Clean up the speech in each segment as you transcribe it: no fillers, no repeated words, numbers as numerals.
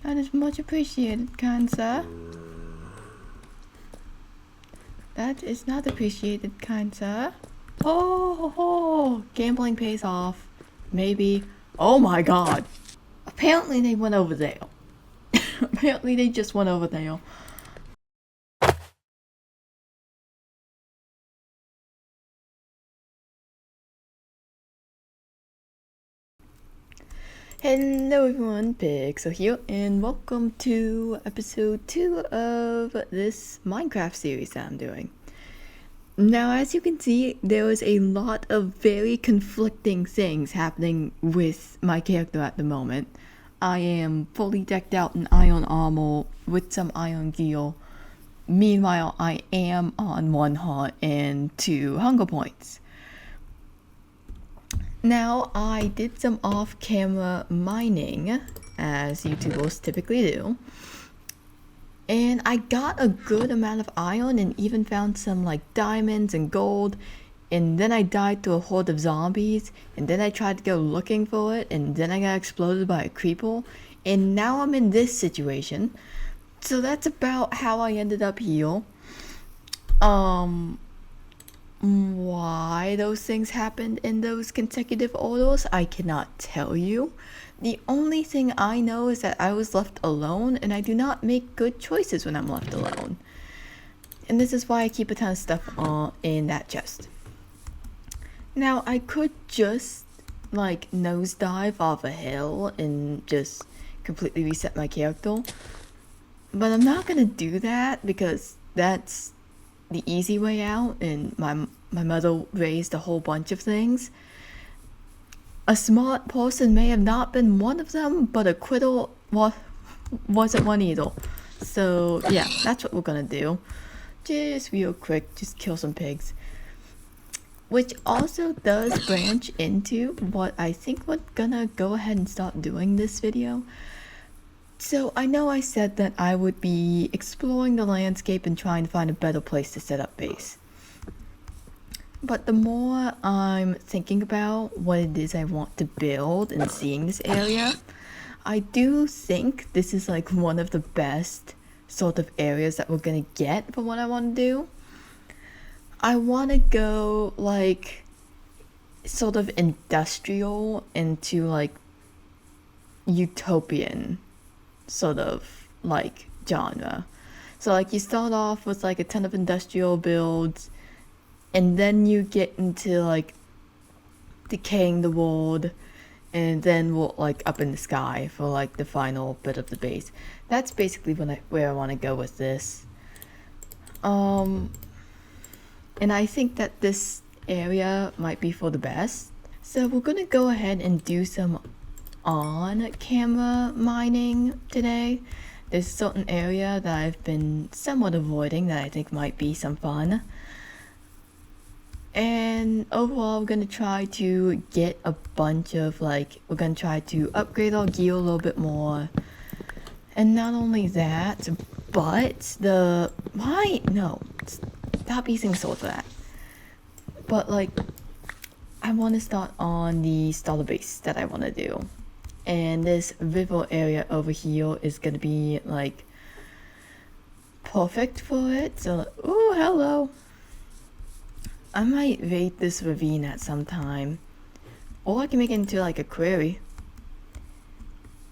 That is much appreciated, kind sir. That is not appreciated, kind sir. Oh, gambling pays off. Maybe. Oh my god. Apparently they went over there. Apparently they just went over there. Hello everyone, Pixel here, and welcome to episode 2 of this Minecraft series that I'm doing. Now, as you can see, there is a lot of very conflicting things happening with my character at the moment. I am fully decked out in iron armor with some iron gear. Meanwhile, I am on 1 heart and 2 hunger points. Now, I did some off-camera mining, as YouTubers typically do, and I got a good amount of iron and even found some like diamonds and gold, and then I died to a horde of zombies, and then I tried to go looking for it, and then I got exploded by a creeper, and now I'm in this situation. So that's about how I ended up here. Why those things happened in those consecutive orders, I cannot tell you. The only thing I know is that I was left alone, and I do not make good choices when I'm left alone. And this is why I keep a ton of stuff in that chest. Now, I could just, like, nosedive off a hill and just completely reset my character. But I'm not gonna do that because that's the easy way out, and my mother raised a whole bunch of things. A smart person may have not been one of them, but a quitter wasn't one either. So yeah, that's what we're gonna do. Just real quick, just kill some pigs. Which also does branch into what I think we're gonna go ahead and start doing this video. So I know I said that I would be exploring the landscape and trying to find a better place to set up base. But the more I'm thinking about what it is I want to build and seeing this area, I do think this is like one of the best sort of areas that we're gonna get for what I want to do. I want to go like sort of industrial into like utopian sort of like genre. So like you start off with like a ton of industrial builds, and then you get into like decaying the world, and then we're like up in the sky for like the final bit of the base. That's basically where I want to go with this. And I think that this area might be for the best. So we're gonna go ahead and do some on-camera mining today. There's a certain area that I've been somewhat avoiding that I think might be some fun. And overall, we're gonna try to get a bunch of like, we're gonna try to upgrade our gear a little bit more. And not only that, but stop using sword for that. But like, I want to start on the starter base that I want to do. And this river area over here is gonna be like perfect for it. So, ooh, hello. I might raid this ravine at some time, or I can make it into like a quarry.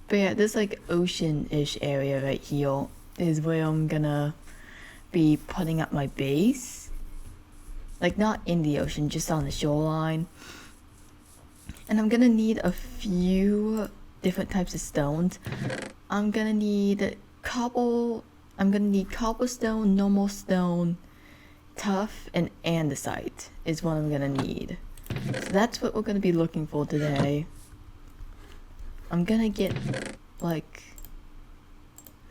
But yeah, this like ocean-ish area right here is where I'm gonna be putting up my base. Like not in the ocean, just on the shoreline. And I'm gonna need a few different types of stones. I'm gonna need cobblestone, normal stone, tough, and andesite is what I'm gonna need. So that's what we're gonna be looking for today. I'm gonna get like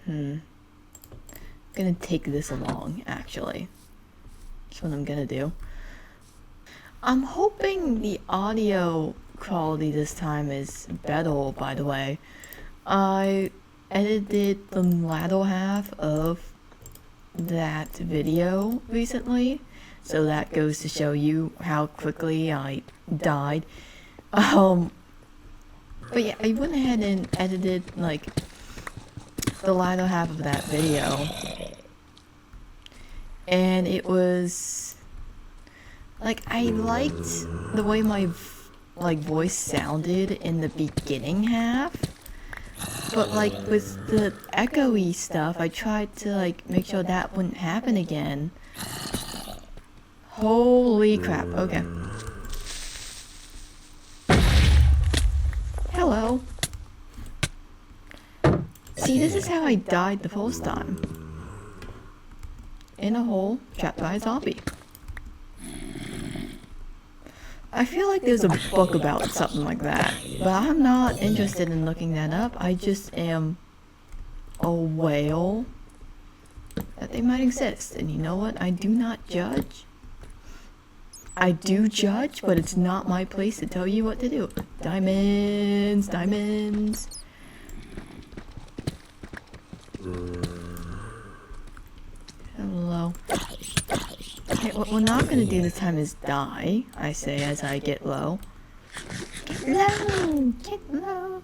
gonna take this along actually. That's what I'm gonna do. I'm hoping the audio quality this time is better, by the way. I edited the latter half of that video recently, so that goes to show you how quickly I died. But yeah, I went ahead and edited like the latter half of that video. And it was like, I liked the way my like voice sounded in the beginning half, but like with the echoey stuff, I tried to like make sure that wouldn't happen again. Holy crap, okay. Hello. See, this is how I died the first time. In a hole, trapped by a zombie. I feel like there's a book about something like that, but I'm not interested in looking that up. I just am aware that they might exist. And you know what? I do not judge. I do judge, but it's not my place to tell you what to do. Diamonds, diamonds. Hello. Okay, what we're not gonna do this time is die, I say as I get low. Get low! Get low!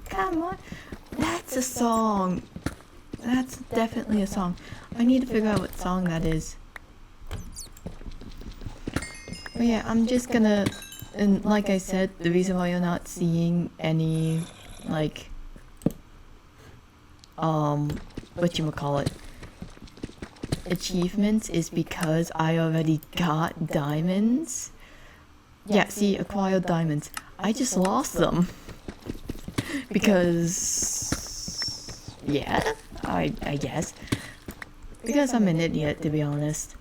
Come on! That's a song! That's definitely a song. I need to figure out what song that is. But yeah, I'm just gonna... And like I said, the reason why you're not seeing any, like... whatchamacallit, achievements is because I already got diamonds. Yeah, see, acquired diamonds. I just lost them. Because... yeah, I guess. Because I'm an idiot, to be honest.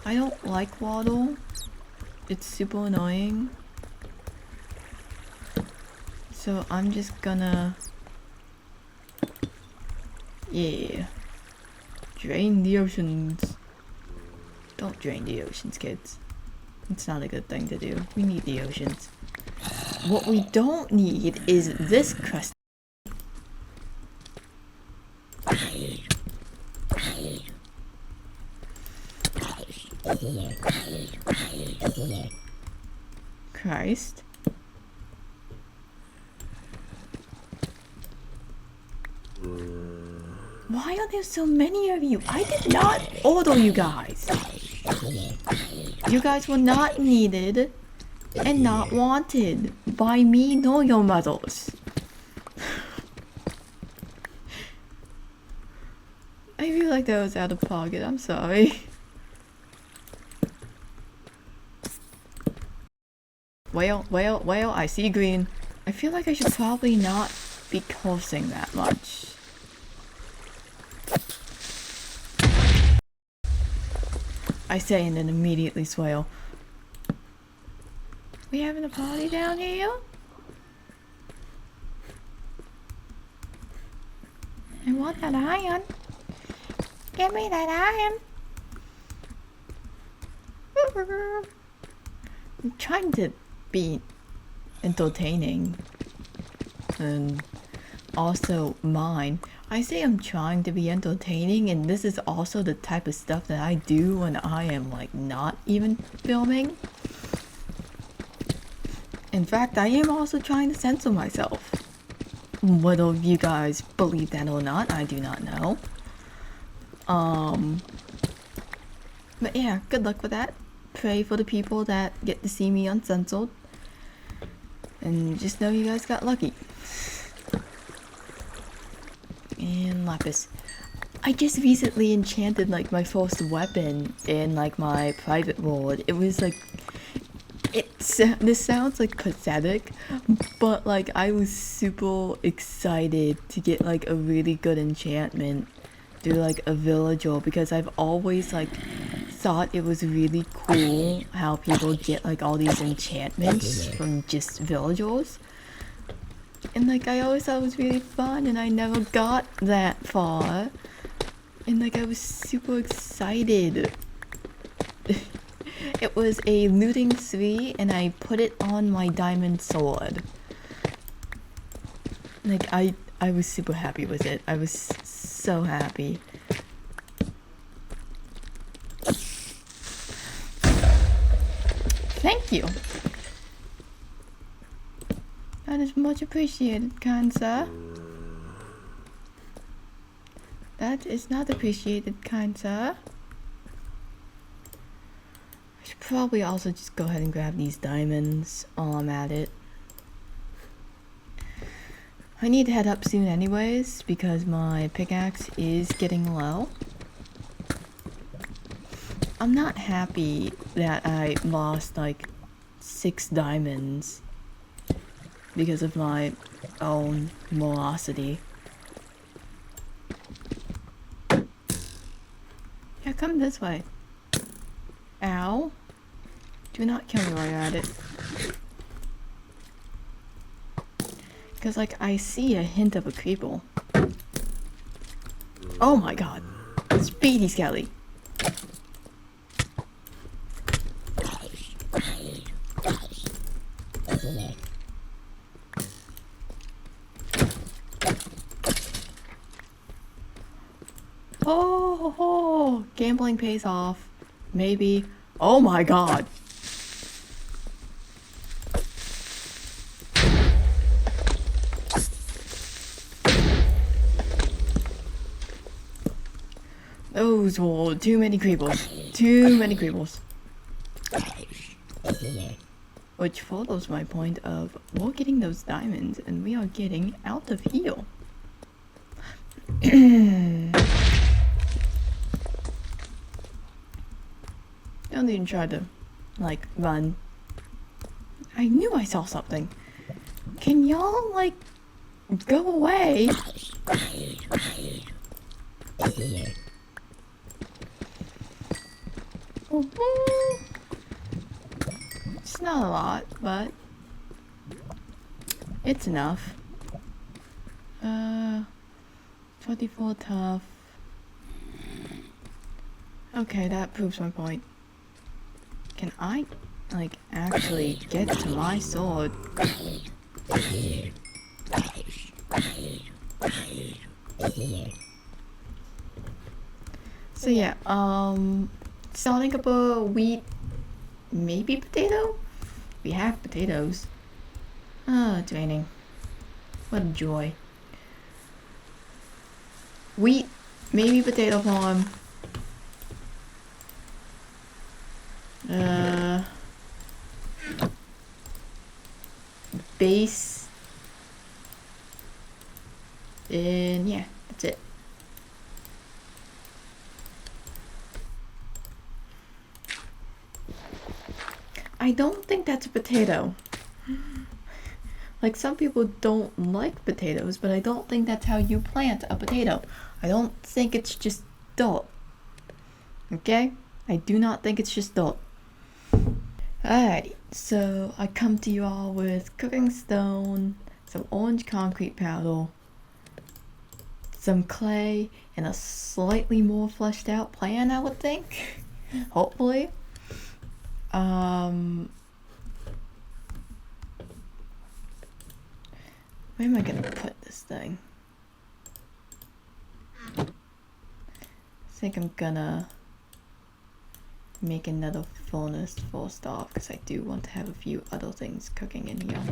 I don't like waddle. It's super annoying. So I'm just gonna... yeah. Drain the oceans. Don't drain the oceans, kids. It's not a good thing to do. We need the oceans. What we don't need is this crust. Christ. Why are there so many of you? I did not order you guys. You guys were not needed and not wanted by me nor your mothers. I feel like that was out of pocket. I'm sorry. Well, I see green. I feel like I should probably not be cursing that much. I say and then immediately swale. We having a party down here? I want that iron. Give me that iron. I'm trying to be entertaining. And also mine. I say I'm trying to be entertaining, and this is also the type of stuff that I do when I am like not even filming. In fact, I am also trying to censor myself. Whether you guys believe that or not, I do not know. But yeah, good luck with that. Pray for the people that get to see me uncensored. And just know you guys got lucky. And lapis. I just recently enchanted like my first weapon in like my private world. It was like, this sounds like pathetic, but like I was super excited to get like a really good enchantment through like a villager, because I've always like thought it was really cool how people get like all these enchantments from just villagers. And like I always thought it was really fun, and I never got that far. And like I was super excited. It was a looting 3 and I put it on my diamond sword. Like I was super happy with it. I was so happy. Thank you. That is much appreciated, kind sir. That is not appreciated, kind sir. I should probably also just go ahead and grab these diamonds while I'm at it. I need to head up soon anyways, because my pickaxe is getting low. I'm not happy that I lost like 6 diamonds because of my own morosity. Yeah, come this way. Ow. Do not kill me while you're at it. Because, like, I see a hint of a creeple. Oh my god. Speedy Skelly. Oh, gambling pays off. Maybe. Oh my god. Those were too many creeples. Too many creeples. Which follows my point of we're getting those diamonds and we are getting out of here. Don't even try to, like, run. I knew I saw something. Can y'all, like, go away? It's not a lot, but it's enough. 24 tough. Okay, that proves my point. Can I, like, actually get to my sword? So yeah, starting up a wheat, maybe potato? We have potatoes. Ah, it's raining. What a joy. Wheat, maybe potato farm. Base. And yeah, that's it. I don't think that's a potato. Like, some people don't like potatoes, but I don't think that's how you plant a potato. I don't think it's just dirt. Okay? I do not think it's just dirt. Alrighty, so I come to you all with cooking stone, some orange concrete powder, some clay, and a slightly more fleshed out plan, I would think. Hopefully. Where am I gonna put this thing? I think I'm gonna make another furnace first off, because I do want to have a few other things cooking in here.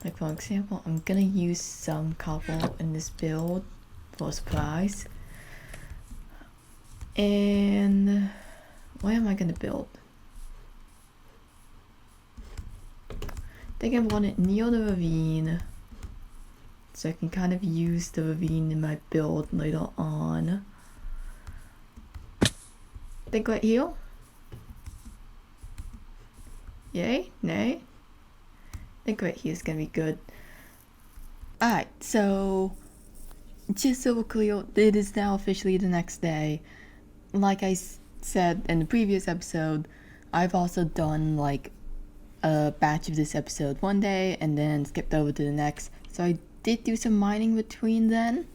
Like, for example, I'm gonna use some copper in this build for a surprise. And where am I gonna build? I think I want it near the ravine, so I can kind of use the ravine in my build later on. I think right here. Yay? Nay? I think right here is gonna be good. Alright, so just so we're clear, it is now officially the next day. Like I said in the previous episode, I've also done like a batch of this episode one day and then skipped over to the next. So I did do some mining between then,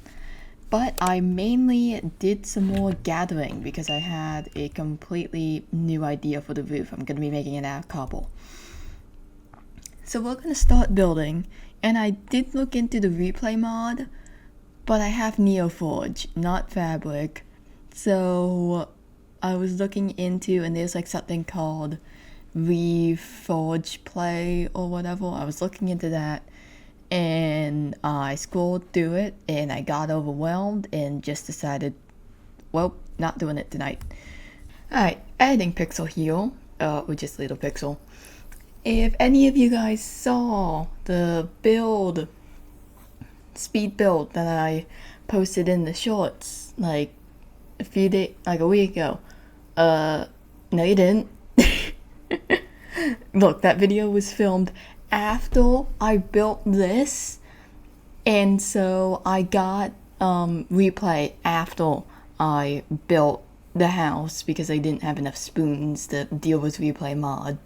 but I mainly did some more gathering because I had a completely new idea for the roof. I'm going to be making it out of cobble. So we're going to start building, and I did look into the replay mod, but I have Neoforge, not Fabric. So I was looking into, and there's like something called Reforge Play or whatever. I was looking into that, and I scrolled through it and I got overwhelmed and just decided, well, not doing it tonight. Alright, adding Pixel Heal, with just Little Pixel. If any of you guys saw the speed build that I posted in the shorts like a week ago, no you didn't. Look, that video was filmed after I built this, and so I got replay after I built the house because I didn't have enough spoons to deal with replay mod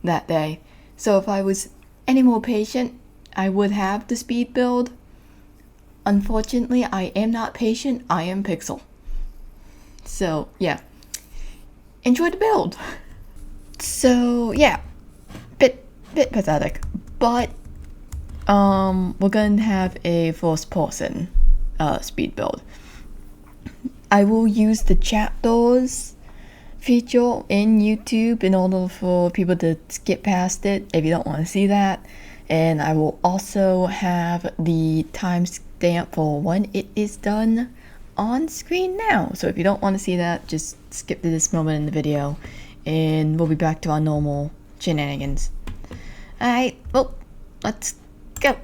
that day. So if I was any more patient, I would have the speed build. Unfortunately, I am not patient, I am Pixel. So yeah, enjoy the build. So yeah, bit pathetic, but we're gonna have a first person speed build. I will use the chat doors feature in YouTube in order for people to skip past it if you don't want to see that, and I will also have the timestamp for when it is done on screen now. So if you don't want to see that, just skip to this moment in the video and we'll be back to our normal shenanigans. Alright, well, let's go.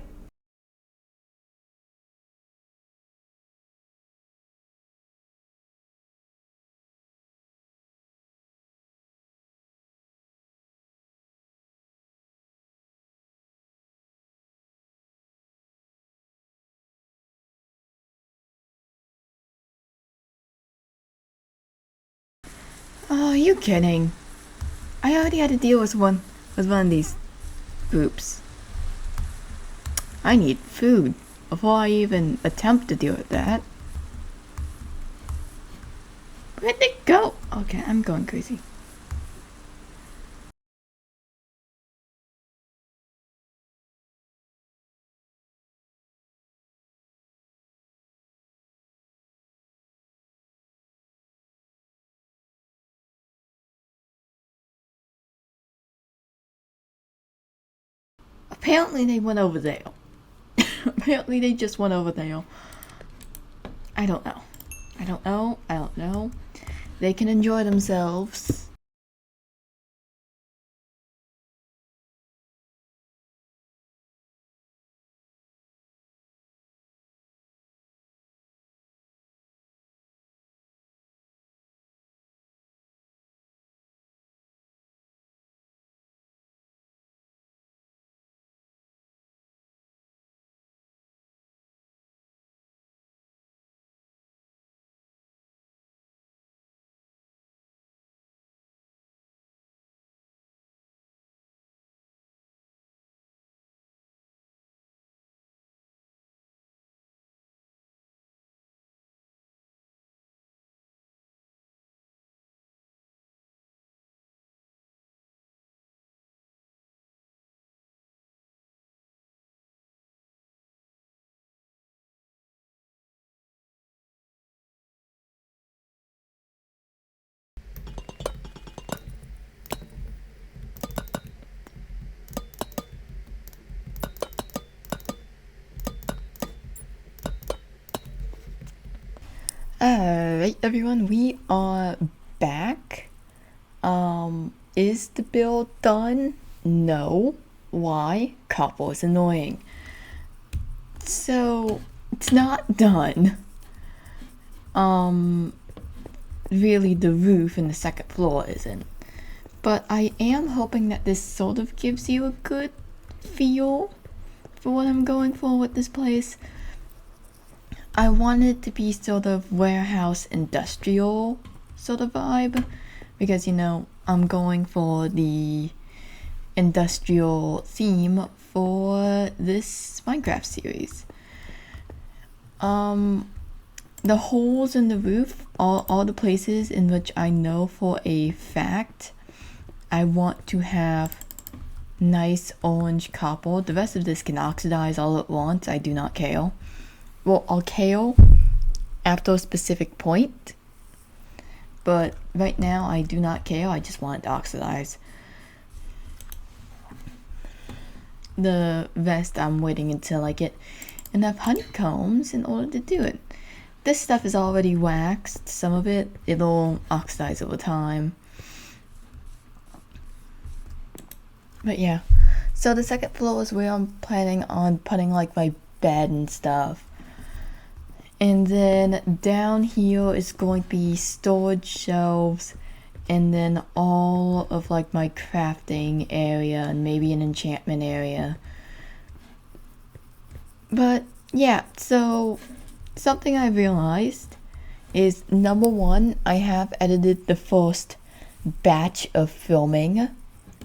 Oh, are you kidding? I already had to deal with one of these groups. I need food before I even attempt to deal with that. Where'd they go? Okay, I'm going crazy. Apparently they went over there. Apparently they just went over there. I don't know. I don't know. They can enjoy themselves. Alright everyone, we are back. Is the build done? No. Why? Couple is annoying. So, it's not done. Really the roof and the second floor isn't. But I am hoping that this sort of gives you a good feel for what I'm going for with this place. I want it to be sort of warehouse industrial sort of vibe because, you know, I'm going for the industrial theme for this Minecraft series. The holes in the roof, all the places in which I know for a fact I want to have nice orange copper. The rest of this can oxidize all at once, I do not care. Well, I'll care after a specific point, but right now I do not care, I just want it to oxidize. the rest I'm waiting until I get enough honeycombs in order to do it. This stuff is already waxed. Some of it'll oxidize over time. But yeah, so the second floor is where I'm planning on putting like my bed and stuff. And then down here is going to be storage shelves, and then all of like my crafting area and maybe an enchantment area. But yeah, so something I realized is, number one, I have edited the first batch of filming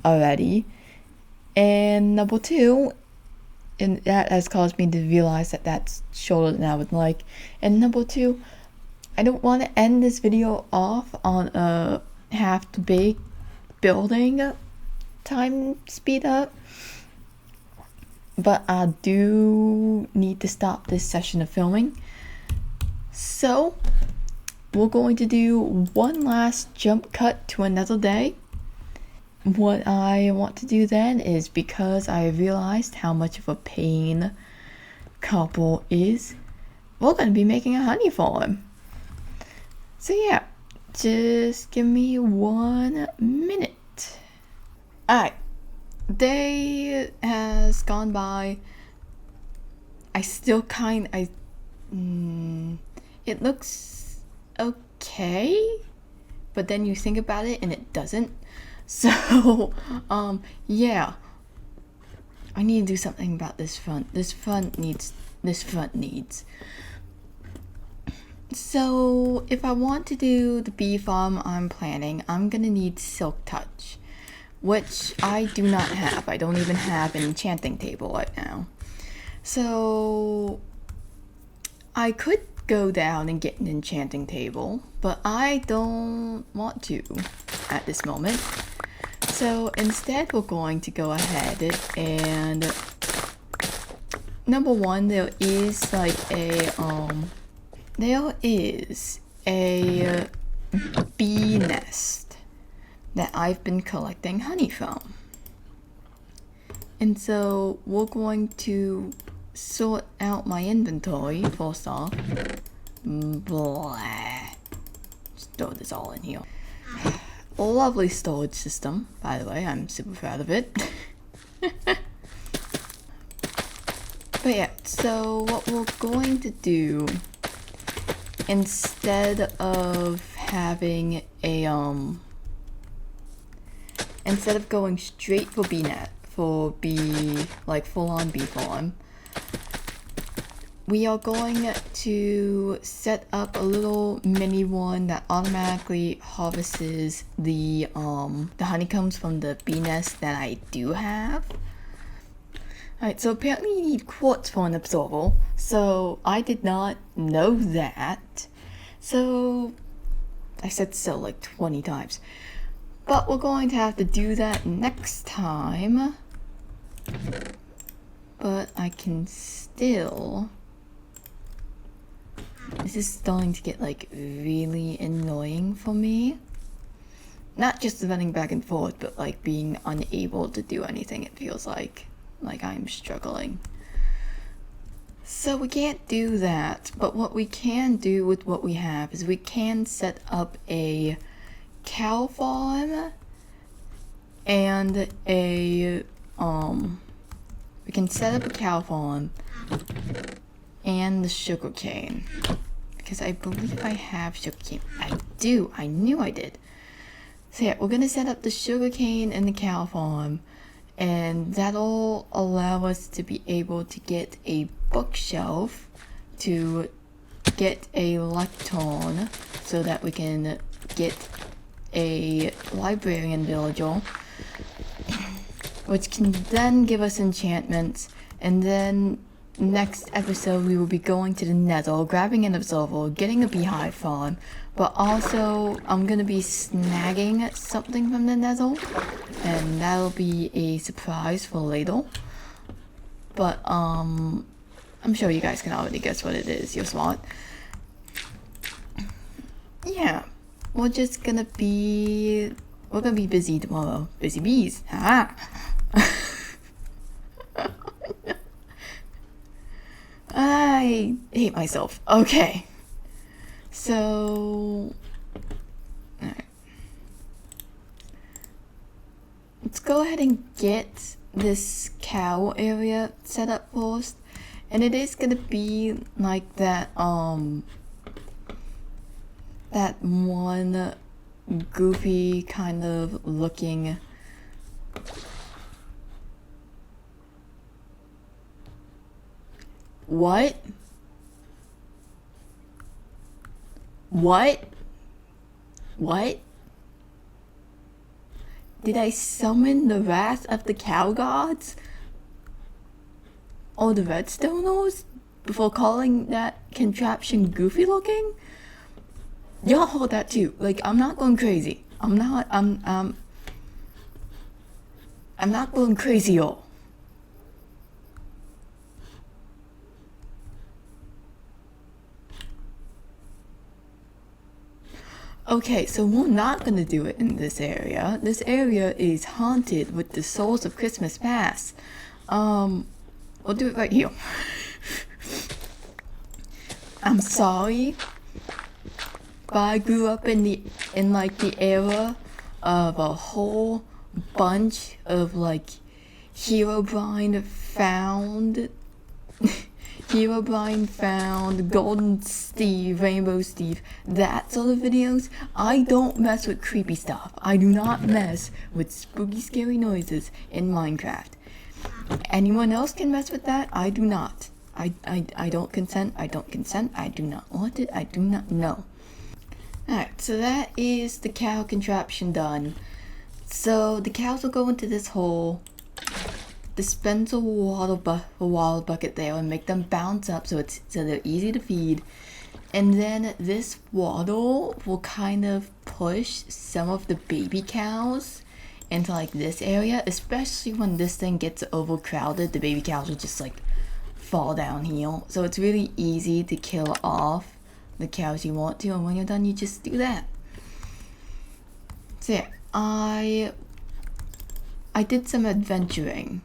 already. And number two, and that has caused me to realize that that's shorter than I would like. And number two, I don't want to end this video off on a half to bake building time speed up. But I do need to stop this session of filming. So, we're going to do one last jump cut to another day. What I want to do then is, because I realized how much of a pain Copper is, we're going to be making a honey farm. So yeah, just give me 1 minute. Alright, day has gone by. I still it looks okay, but then you think about it and it doesn't. So, yeah, I need to do something about this front. This front needs. So, if I want to do the bee farm I'm planning, I'm gonna need Silk Touch, which I do not have. I don't even have an enchanting table right now. So, I could go down and get an enchanting table, but I don't want to at this moment. So instead, we're going to go ahead and, number one, there is a bee nest that I've been collecting honey from. And so we're going to sort out my inventory first off. Blah. Just throw this all in here. A lovely storage system, by the way. I'm super proud of it. But yeah, so what we're going to do, instead of having a instead of going straight for full-on bee farm, we are going to set up a little mini one that automatically harvests the honeycombs from the bee nest that I do have. Alright, so apparently you need quartz for an absorber, so I did not know that. So, I said so like 20 times. But we're going to have to do that next time. But I can still... This is starting to get like really annoying for me. Not just running back and forth, but like being unable to do anything. It feels like I'm struggling. So we can't do that, but what we can do with what we have is we can set up a cow farm and we can set up a cow farm and the sugarcane, because I believe I have sugarcane. I do. I knew I did. So yeah, we're gonna set up the sugarcane and the cow farm, and that'll allow us to be able to get a bookshelf, to get a lectern, so that we can get a librarian villager, which can then give us enchantments. And then next episode we will be going to the Nether, grabbing an observer, getting a beehive farm, but also I'm gonna be snagging something from the Nether, and that'll be a surprise for later. But I'm sure you guys can already guess what it is. You're smart. Yeah, we're gonna be busy tomorrow. Busy bees. Ah. I hate myself. Okay. So... Alright. Let's go ahead and get this cow area set up first. And it is gonna be like that one goofy kind of looking What? What? What? Did I summon the wrath of the cow gods? Or the redstoners? Before calling that contraption goofy looking? Y'all hold that too. Like, I'm not going crazy. I'm not going crazy, y'all. Okay, so we're not gonna do it in this area. This area is haunted with the souls of Christmas past. We'll do it right here. I'm sorry, but I grew up in like the era of a whole bunch of like Herobrine found Herobrine found, Golden Steve, Rainbow Steve, that sort of videos. I don't mess with creepy stuff. I do not mess with spooky, scary noises in Minecraft. Anyone else can mess with that? I do not. I don't consent. I don't consent. I do not want it. I do not know. Alright, so that is the cow contraption done. So the cows will go into this hole. Dispense a water bucket there and make them bounce up so they're easy to feed. And then this water will kind of push some of the baby cows into like this area, especially when this thing gets overcrowded. The baby cows will just like fall down here. So it's really easy to kill off the cows you want to, and when you're done you just do that. So yeah, I did some adventuring.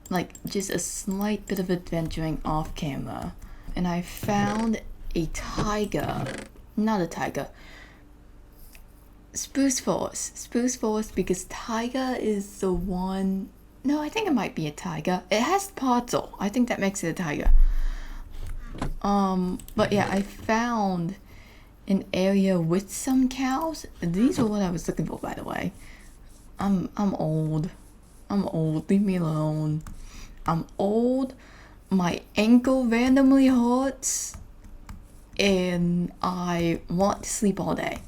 Like, just a slight bit of adventuring off camera. And I found a taiga. Not a taiga. Spruce forest. Spruce forest because taiga is the one... No, I think it might be a taiga. It has podzol. I think that makes it a taiga. But yeah, I found an area with some cows. These are what I was looking for, by the way. I'm old. I'm old. Leave me alone. I'm old. My ankle randomly hurts. And I want to sleep all day.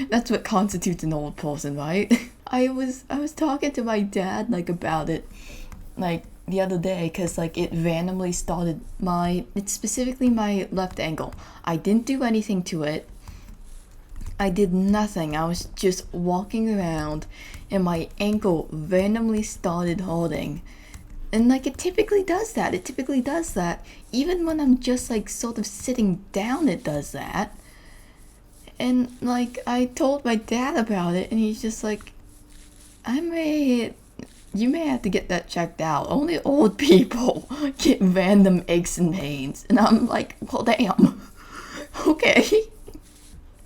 That's what constitutes an old person, right? I was talking to my dad like about it like the other day, because like it randomly started it's specifically my left ankle. I didn't do anything to it. I did nothing. I was just walking around and my ankle randomly started hurting. And like it typically does that. It typically does that. Even when I'm just like sort of sitting down, it does that. And like I told my dad about it and he's just like, you may have to get that checked out. Only old people get random aches and pains. And I'm like, well damn. Okay.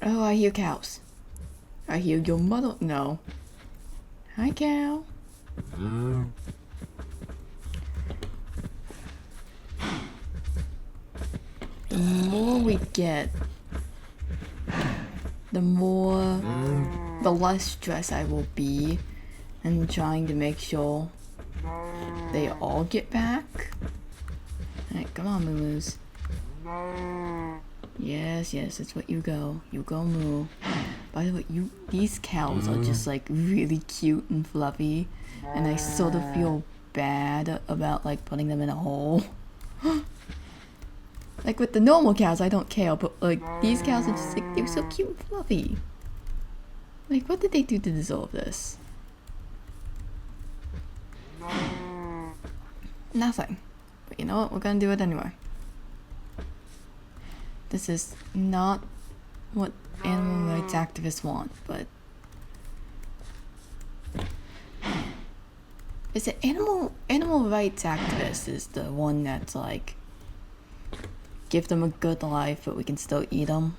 Oh, I hear cows. I hear your mother. No. Hi, cow. The more we get, the less stress I will be in trying to make sure they all get back. Alright, come on, moo-moos. Yes, that's what you go. You go moo. By the way, these cows are just like really cute and fluffy, and I sort of feel bad about like putting them in a hole. Like with the normal cows, I don't care, but like these cows are just like, they're so cute and fluffy. Like, what did they do to deserve this? Nothing. But you know what? We're gonna do it anyway. This is not what animal rights activists want, but... Is it animal rights activist is the one that's like give them a good life, but we can still eat them.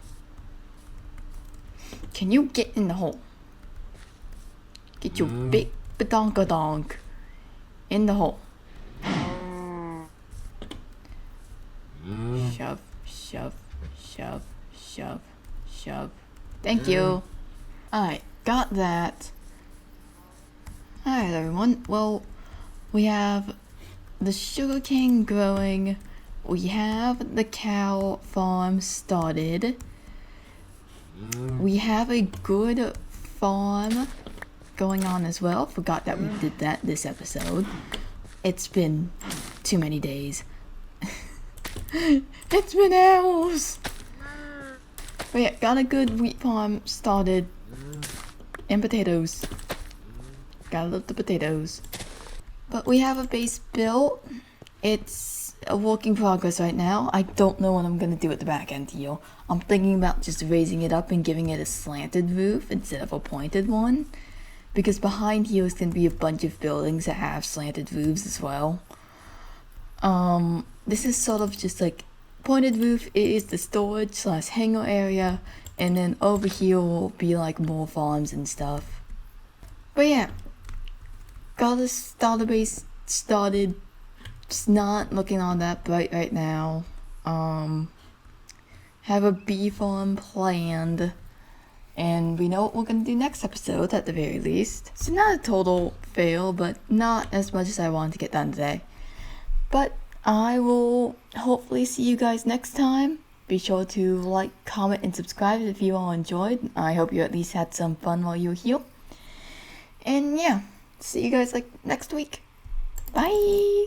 Can you get in the hole? Get your big badonkadonk in the hole. Shove, shove, shove, shove, shove. Thank you. Alright, got that. Alright, everyone. Well, we have the sugarcane growing. We have the cow farm started. We have a good farm going on as well. Forgot that we did that this episode. It's been too many days. It's been hours. But yeah, got a good wheat farm started. And potatoes. Gotta love the potatoes. But we have a base built. It's a work in progress right now. I don't know what I'm gonna do at the back end here. I'm thinking about just raising it up and giving it a slanted roof instead of a pointed one. Because behind here is gonna be a bunch of buildings that have slanted roofs as well. This is sort of just like pointed roof is the storage / hangar area, and then over here will be like more farms and stuff. But yeah, got the starter base started. It's not looking all that bright right now. Have a bee farm planned, and we know what we're gonna do next episode at the very least. So not a total fail, but not as much as I wanted to get done today. But I will hopefully see you guys next time. Be sure to like, comment, and subscribe if you all enjoyed. I hope you at least had some fun while you were here. And yeah, see you guys like next week. Bye!